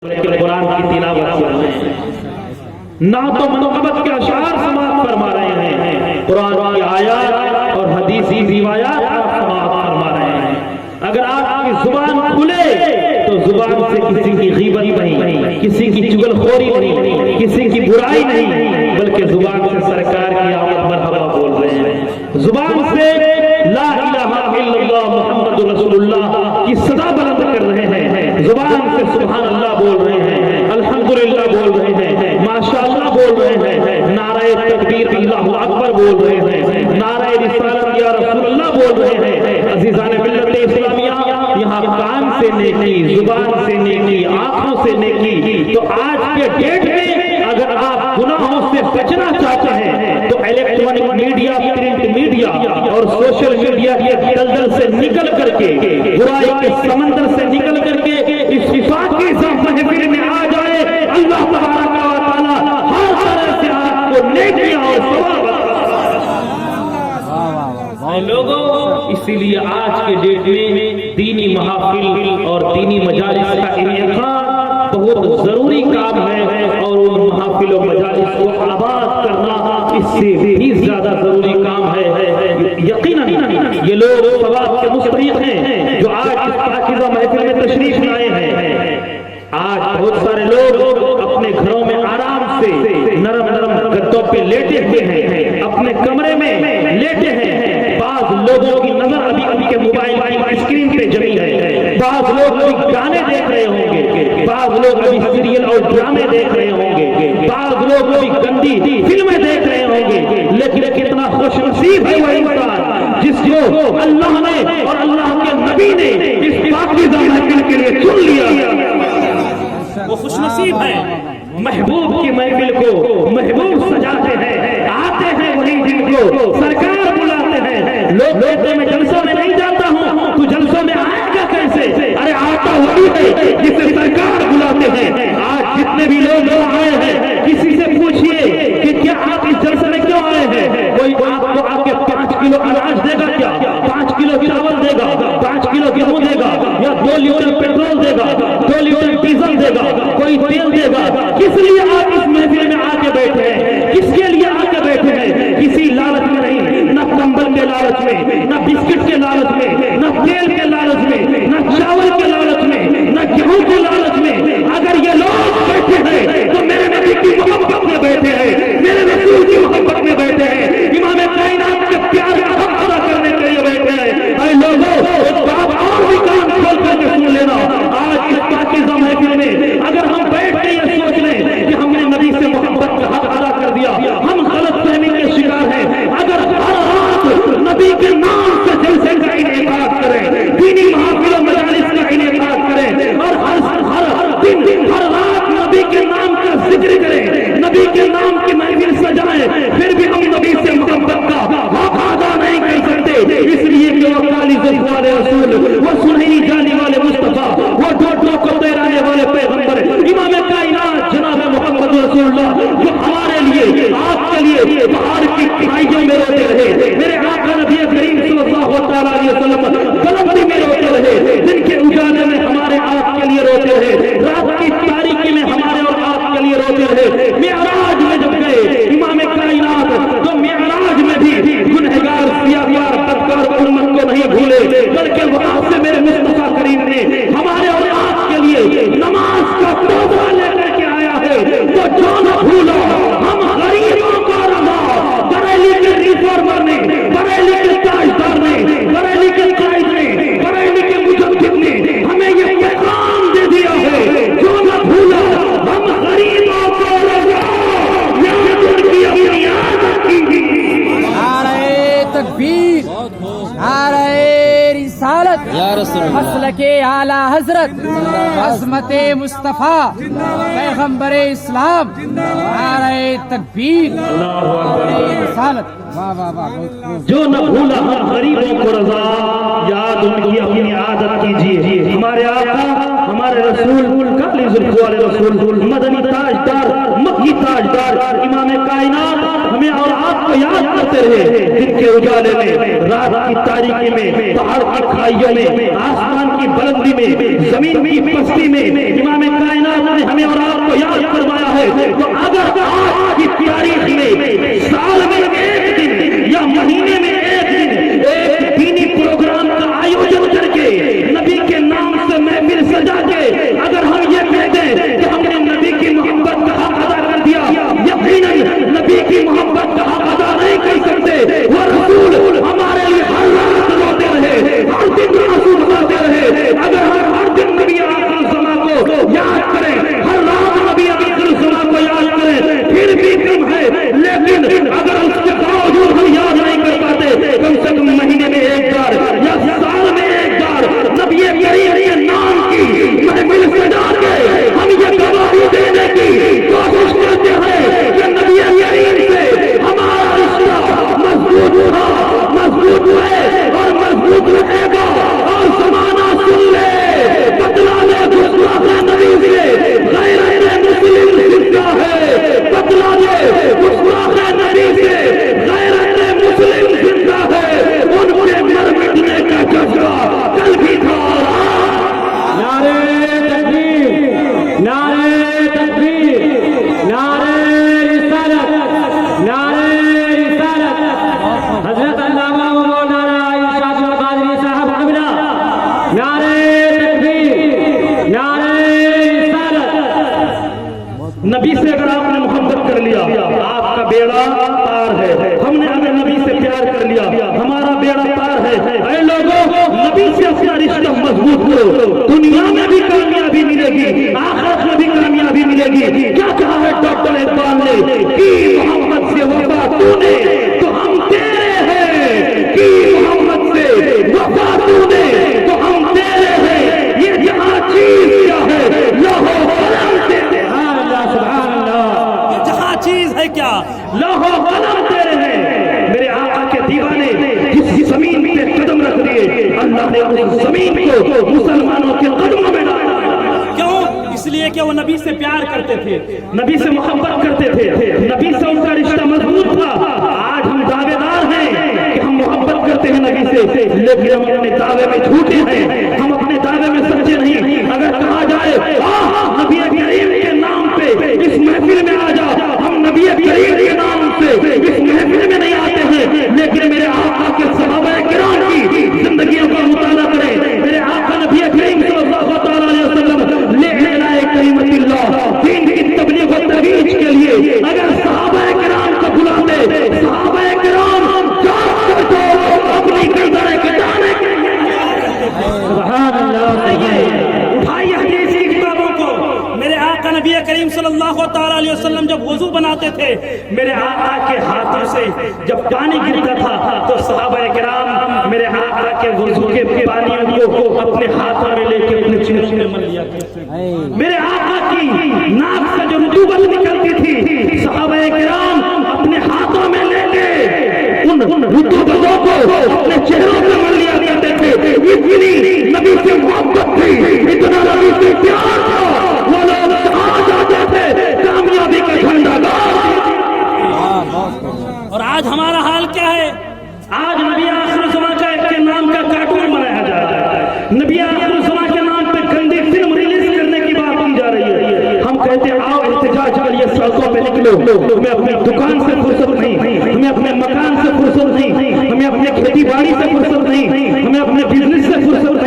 قرآن کی تلاوت کر رہے ہیں، نعت و منقبت کے اشعار سماعت فرما رہے ہیں، قرآن کی آیات اور حدیثی روایات سماعت فرما رہے ہیں۔ اگر آپ کی زبان کھلے تو زبان سے کسی کی غیبت نہیں، کسی کی چغل خوری نہیں، کسی کی برائی نہیں، بلکہ زبان سے سرکار کی آمد مرحبا بول رہے ہیں، زبان سے لا الہ الا اللہ محمد رسول اللہ کی صدا بلند کر رہے ہیں، زبان سے سبحان اللہ بول رہے ہیں، الحمدللہ بول رہے ہیں، ماشاءاللہ بول رہے ہیں، نعرہ تکبیر اللہ اکبر بول رہے ہیں، نعرہ رسالت یا رسول اللہ بول رہے ہیں۔ عزیزان ملت اسلامیہ، یہاں کان سے نیکی، زبان سے نیکی، آنکھوں سے نیکی، تو آج کے ڈیٹ میں اگر آپ گناہوں سے بچنا چاہتے ہیں تو الیکٹرانک میڈیا، پرنٹ میڈیا اور سوشل میڈیا کے دلدل سے نکل کر کے، برائی کے سمندر سے نکل کر کے اس وفاقی محفل میں آ جائے، اللہ تبارک و تعالی ہر طرح سے آپ کو نیکیاں اور ثواب لوگوں۔ اسی لیے آج کے ڈیٹ میں دینی محافل اور دینی مجالس کا انعقاد بہت ضروری کام ہے، اور ان محافل و مجالس کو آباد کرنا اس سے بھی زیادہ ضروری کام ہے۔ یقیناً یہ لوگ ثواب کے مستحق ہیں جو آج اس پاکیزہ محفل میں تشریف لائے ہیں۔ آج بہت سارے لوگ اپنے گھروں میں آرام سے نرم نرم گدوں پہ لیٹے ہوئے ہیں، اپنے کمرے میں لیٹے ہیں، بعض لوگوں کی نظر ابھی کے موبائل کی اسکرین پہ جمی ہے، بعض لوگ ابھی گانے دیکھ رہے ہوں گے، بعض لوگ ابھی سیریل اور ڈرامے دیکھ رہے ہوں گے، بعض لوگ ابھی گندی فلمیں دیکھ رہے ہوں گے، لیکن کتنا خوش نصیب ہے وہ انسان جس کو اللہ نے اور اللہ کے نبی نے اس پاکیزہ محفل کے لیے چن لیا۔ وہ خوش نصیب ہے، محبوب کی محفل کو محبوب سجاتے ہیں، آتے ہیں وہی جن کو سرکار بلاتے ہیں۔ لوگ کہتے ہیں میں جلسوں میں نہیں جاتا ہوں، تو جلسوں میں آئے گا کیسے؟ ارے آتا وہی ہے جسے سرکار بلاتے ہیں۔ آج جتنے بھی لوگ آئے ہیں، کسی سے پوچھئے کہ کیا آپ اس جلسے میں کیوں آئے ہیں؟ کوئی آپ کو آ کے 5 کلو اناج دے گا کیا؟ 5 کلو چاول دے گا، 5 کلو گیہوں دے گا، یا 2 لیٹر پیٹرول دے گا، 2 لیٹر ڈیزل دے گا، کوئی تیل دے گا؟ کس لیے آپ اس محفل میں آ کے بیٹھے ہیں؟ کس کے لیے آ کے بیٹھے ہیں؟ کسی لالچ میں نہیں، نہ کمبل کے لالچ میں، نہ بسکٹ کے لالچ میں، نہ تیل کے لالچ میں، نہ چاول کے لالچ میں، نہ گیہوں کے لالچ میں۔ اگر یہ لوگ بیٹھے ہیں تو میرے نبی کی محبت میں بیٹھے ہیں، میرے رسول کی محبت میں بیٹھے ہیں، امام کائنات کے پیار کا حق ادا کرنے کے لیے بیٹھے ہیں۔ اے لوگوں، ایک بات اور بھی کان کھول کر کے سن لینا، آج اس پاکیزہ محفل میں اگر ہم بیٹھ کے یہ سوچ لیں کہ ہم نے نبی سے محبت کا حق ادا کر دیا، ہم غلط فہمی کے شکار ہیں۔ اگر ہر رات نبی کے نام سے جلسے کا انعقاد کریں، دینی محافل و مجالس کا انعقاد کریں، اور ہر دن ہر رات نبی کے نام کا ذکر کریں، نبی کے نام کی محفل سجائیں، پھر بھی ہم نبی سے محبت کا حق ادا نہیں کر سکتے، اس لیے کہ وہ کالی زلف والے رسول، وہ سنہری جالی والے مصطفیٰ، وہ ڈوٹوں کو تیرانے والے پیغمبر امام کائنات جناب محمد رسول اللہ، جو ہمارے لیے آپ کے لیے پہاڑ کی کھائیوں میں روتے رہے، میرے آقا نبی کریم صلی اللہ تعالیٰ علیہ وسلم بلندی میں روتے رہے، دن کے اجالے میں ہمارے آپ کے لیے روتے رہے، رات کی تاریکی میں ہمارے اور آپ کے لیے روتے رہے۔ معراج میں جب گئے امام کائنات تو معراج میں بھی گنہگار سیاہکار بدکار امت کو نہیں بھولے، بلکہ وہاں سے میرے مصطفیٰ کریم نے ہمارے اور آپ کے لیے نماز کا توبہ لے کر کے آیا ہے۔ تو جو نہ بھولو، ہم غریبوں کا رہا، بریلی کے ریفارمر نے، بریلی کے تاجدار نے، بریلی کے قائد نے، بریلی کے مجدد نے ہمیں یہ پیغام دے دیا ہے، جو نہ بھولو ہم غریبوں کو رہا، یاد ان کی اپنی عادت کی۔ نعرہ تکبیر، نعرہ رسالت، مسلک اعلی حضرت، عظمت مصطفیٰ پیغمبر اسلام، نعرہ تکبیر، نعرہ رسالت۔ واہ واہ واہ، جو نہ بھولا ہم غریبوں کو رضا، یاد ان کی اپنی عادت کیجیے۔ ہمارے آقا، ہمارے رسول، کالی زلف والے رسول، مدنی تاجدار، مکی تاجدار، امام کائنات ہمیں اور آپ کو یاد کرتے رہے، دن کے اجالے میں، رات کی تاریکی میں، پہاڑ کی کھائیوں میں، آسمان کی بلندی میں، زمین کی پستی میں امام کائنات نے ہمیں اور آپ کو یاد فرمایا ہے۔ تو اگر آج کی تاریخ میں سال میں ایک دن یا مہینے میں ایک دن ایک دینی پروگرام کا آیوجن کر کے نبی کے نام سے محفل سجا کے اگر ہم یہ کہہ دیں کہ ہم نے نبی کی محبت کا حق ادا کر دیا، یقیناً نبی کی محبت کا حق ادا نہیں کر سکتے۔ وہ رسول ہمارے لیے ہر رات روتے رہے، ہر دن آنسو بہاتے رہے۔ اگر ہم ہر دن نبی آخر الزمان کو یاد کریں، ہر رات نبی آخر الزمان کو یاد کریں، پھر بھی کم ہے، لیکن اگر اس کے باوجود ہم یاد نہیں کر پاتے، کم سے کم مہینے میں ایک بار یا سال میں ایک بار نبی کریم کے نام کی محفل سجا کے ہم یہ گواہی دینے کی کوشش کرتے ہیں کہ نبی کریم سے ہمارا رشتہ مضبوط تھا، مضبوط ہے اور مضبوط رہے گا۔ اور زمانہ سن لے، بتلا لے گستاخ نبی سے غیرت مسلم زندہ ہے، بتلا لے گستاخ نبی سے غیرت مسلم زندہ ہے، ان کے مر مٹنے کا جذبہ کل بھی تھا۔ نعرے تکبیر، نعرے تکبیر، نعرے رسالت، نعرے رسالت۔ حضرت علامہ و مولانا ارشاد القادری صاحب قبلہ، نعرے تکبیر، نعرے رسالت۔ نبی سے اگر آپ نے محبت کر لیا آپ کا بیڑا پار ہے، ہم نے اگر نبی سے پیار کر لیا ہمارا بیڑا پار ہے۔ اے لوگوں، نبی سے اپنا رشتہ مضبوط کرو، دنیا میں بھی کامیابی ملے گی، آخرت میں بھی کامیابی ملے گی۔ کیا کہا ہے ڈاکٹر اقبال نے؟ کی محمد سے وفا تو نے تو ہم تیرے ہیں، کی محمد سے وفا تو نے تو ہم تیرے ہیں۔ یہ جہاں چیز کیا ہے، لوح و قلم تیرے، سبحان اللہ، جہاں چیز ہے کیا، لوح و قلم تیرے ہیں۔ میرے آقا کے دیوانے جس زمین پہ قدم رکھ دیے، اللہ نے اس زمین کو مسلمانوں کے قدموں میں ڈالا۔ کیوں؟ اس لیے کہ وہ نبی سے پیار کرتے تھے، نبی سے محبت کرتے تھے، نبی سے ان کا رشتہ مضبوط تھا۔ آج ہم دعوے دار ہیں کہ ہم محبت کرتے ہیں نبی سے، لیکن ہم اپنے دعوے میں جھوٹے ہیں، ہم اپنے دعوے میں سچے نہیں۔ اگر کہا جائے نبی کریم کے نام پہ اس محفل میں آ جا، ہم نبی کریم کے نام سے اس محفل میں نہیں آتے ہیں، لیکن میرے آقا کے صحابہ کرام کی زندگیوں کا مطالعہ کریں۔ میرے آقا نبی کریم صلی اللہ تعالی علیہ وسلم لے لائے کلمت اللہ، دین کی تبلیغ و ترویج کے لیے اگر صحابہ کرام کو بلاتے، صحابہ کرام جان کر تو اپنی گردنیں کٹانے کے لیے سبحان اللہ۔ اٹھائیے حدیث کی کتابوں کو۔ میرے آقا نبی کریم صلی اللہ تعالی علیہ وسلم جب وضو بناتے تھے، میرے آقا کے ہاتھوں سے جب پانی گرتا تھا تو صحابہ کرام میرے آقا کے وضو کے پانیوں کو اپنے ہاتھوں میں لے کے اپنے چہروں میں مل لیا کرتے تھے۔ میرے آقا کی ناک سے جو رطوبت نکلتی تھی، صحابہ کرام اپنے ہاتھوں میں لے کے ان رطوبتوں کو اپنے چہروں میں مل لیا کرتے تھے۔ اتنی نبی سے محبت تھی، اتنا نبی سے پیار تھا، وہ لوگ کہاں جاتے تھے کامیابی کا جھنڈا گاڑ۔ اور آج ہمارا حال کیا ہے؟ آج نبی آخر الزمان کے نام کا کارٹون بنایا جا رہا ہے، نبی آخر الزمان کے نام پہ گندی فلم ریلیز کرنے کی بات کی جا رہی ہے۔ ہم کہتے ہیں آؤ احتجاج کے لیے سڑکوں پہ نکلو، ہمیں اپنی دکان سے فرصت نہیں، ہمیں اپنے مکان سے فرصت نہیں، ہمیں اپنے کھیتی باڑی سے فرصت نہیں، ہمیں اپنے بزنس سے فرصت